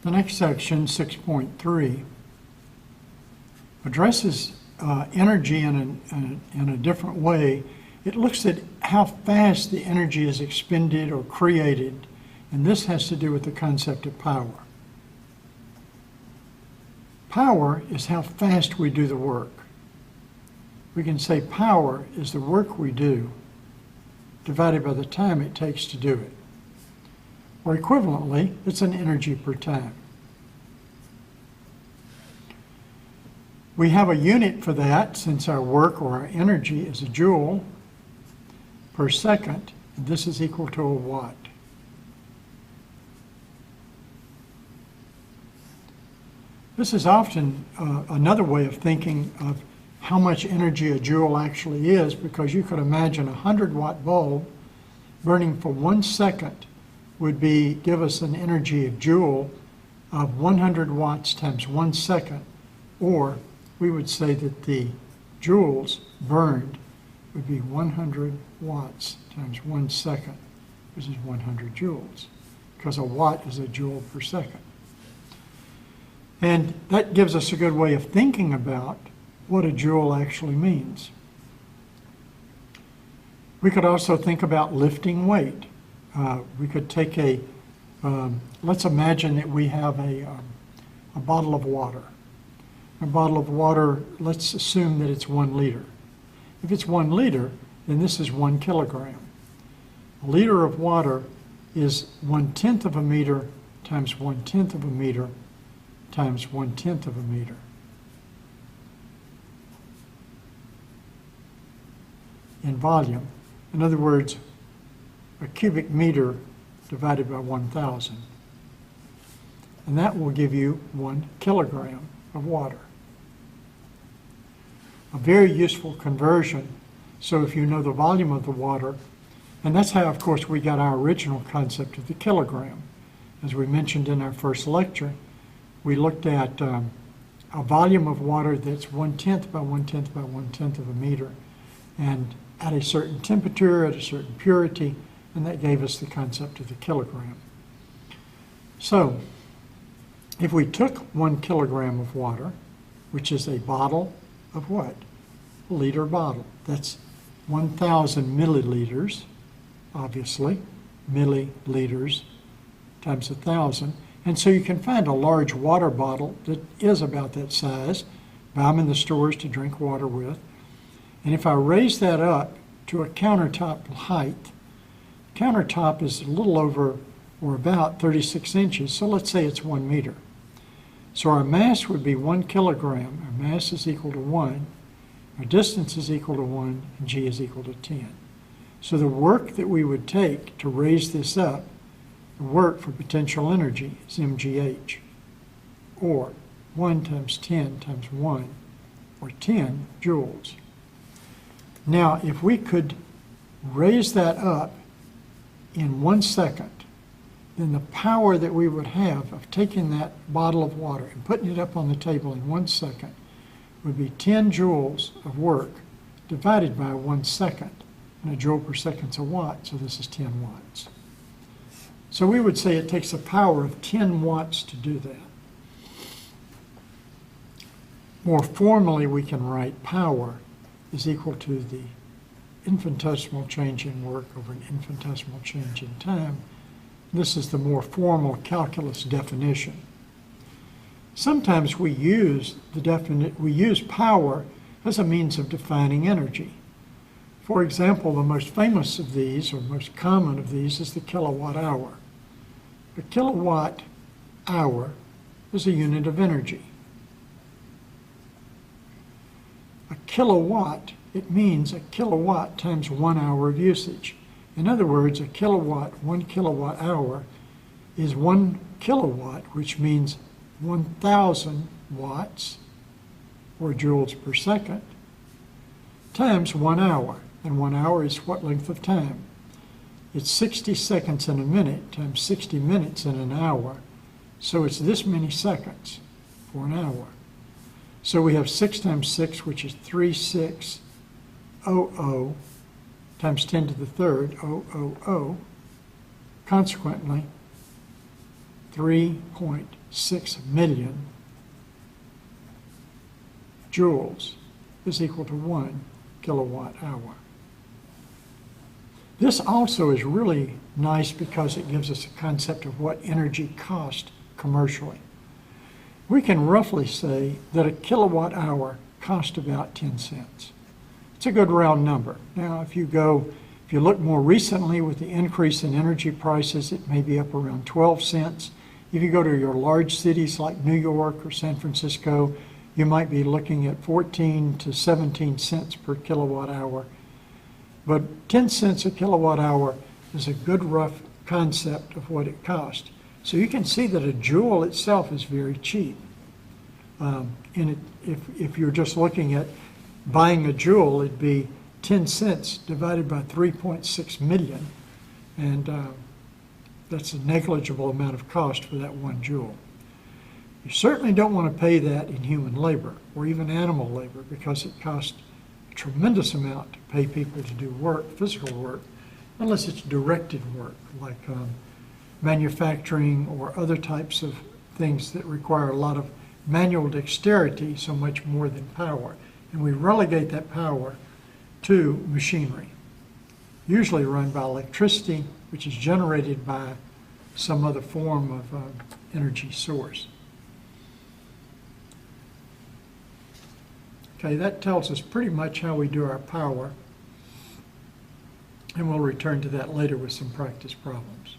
The next section, 6.3, addresses energy in a different way. It looks at how fast the energy is expended or created, and this has to do with the concept of power. Power is how fast we do the work. We can say power is the work we do divided by the time it takes to do it. Or equivalently, it's an energy per time. We have a unit for that since our work or our energy is a joule per second, and this is equal to a watt. This is often another way of thinking of how much energy a joule actually is, because you could imagine a 100-watt bulb burning for 1 second would give us an energy of joule of 100 watts times 1 second, or we would say that the joules burned would be 100 watts times 1 second, which is 100 joules, because a watt is a joule per second. And that gives us a good way of thinking about what a joule actually means. We could also think about lifting weight. We could take let's imagine that we have a bottle of water. A bottle of water, let's assume that it's 1 liter. If it's 1 liter, then this is 1 kilogram. A liter of water is 1/10 of a meter times 1/10 of a meter times 1/10 of a meter. In volume. In other words, a cubic meter divided by 1,000. And that will give you 1 kilogram of water. A very useful conversion. So if you know the volume of the water, and that's how, of course, we got our original concept of the kilogram. As we mentioned in our first lecture, we looked at a volume of water that's 1/10 by 1/10 by 1/10 of a meter, and at a certain temperature, at a certain purity, and that gave us the concept of the kilogram. So, if we took 1 kilogram of water, which is a bottle of what? A liter bottle. That's 1,000 milliliters, obviously, milliliters times 1,000. And so you can find a large water bottle that is about that size, buy them in the stores to drink water with. And if I raise that up to a countertop height, countertop is a little over or about 36 inches, so let's say it's 1 meter. So our mass would be 1 kilogram. Our mass is equal to 1. Our distance is equal to 1, and g is equal to 10. So the work that we would take to raise this up, the work for potential energy, is mgh, or 1 times 10 times 1, or 10 joules. Now, if we could raise that up in 1 second, then the power that we would have of taking that bottle of water and putting it up on the table in 1 second would be 10 joules of work divided by 1 second. And a joule per second is a watt, so this is 10 watts. So we would say it takes a power of 10 watts to do that. More formally, we can write power is equal to the infinitesimal change in work over an infinitesimal change in time. This is the more formal calculus definition. Sometimes we use power as a means of defining energy. For example, the most famous of these, or most common of these, is the kilowatt hour. A kilowatt hour is a unit of energy. A kilowatt, it means a kilowatt times 1 hour of usage. In other words, a kilowatt, 1 kilowatt hour, is 1 kilowatt, which means 1,000 watts, or joules per second, times 1 hour. And 1 hour is what length of time? It's 60 seconds in a minute times 60 minutes in an hour. So it's this many seconds for an hour. So we have 6 times 6, which is 3600 times 10 to the third, 000. Consequently, 3.6 3.6 million joules is equal to 1 kilowatt hour. This also is really nice because it gives us a concept of what energy costs commercially. We can roughly say that a kilowatt hour costs about 10 cents. It's a good round number. Now, if you look more recently with the increase in energy prices, it may be up around 12 cents. If you go to your large cities like New York or San Francisco, you might be looking at 14 to 17 cents per kilowatt hour. But 10 cents a kilowatt hour is a good rough concept of what it costs. So you can see that a joule itself is very cheap. If you're just looking at buying a joule, it'd be 10 cents divided by 3.6 million. And that's a negligible amount of cost for that 1 joule. You certainly don't want to pay that in human labor or even animal labor, because it costs a tremendous amount to pay people to do work, physical work, unless it's directed work like manufacturing or other types of things that require a lot of manual dexterity, so much more than power. And we relegate that power to machinery, usually run by electricity, which is generated by some other form of energy source. Okay, that tells us pretty much how we do our power, and we'll return to that later with some practice problems.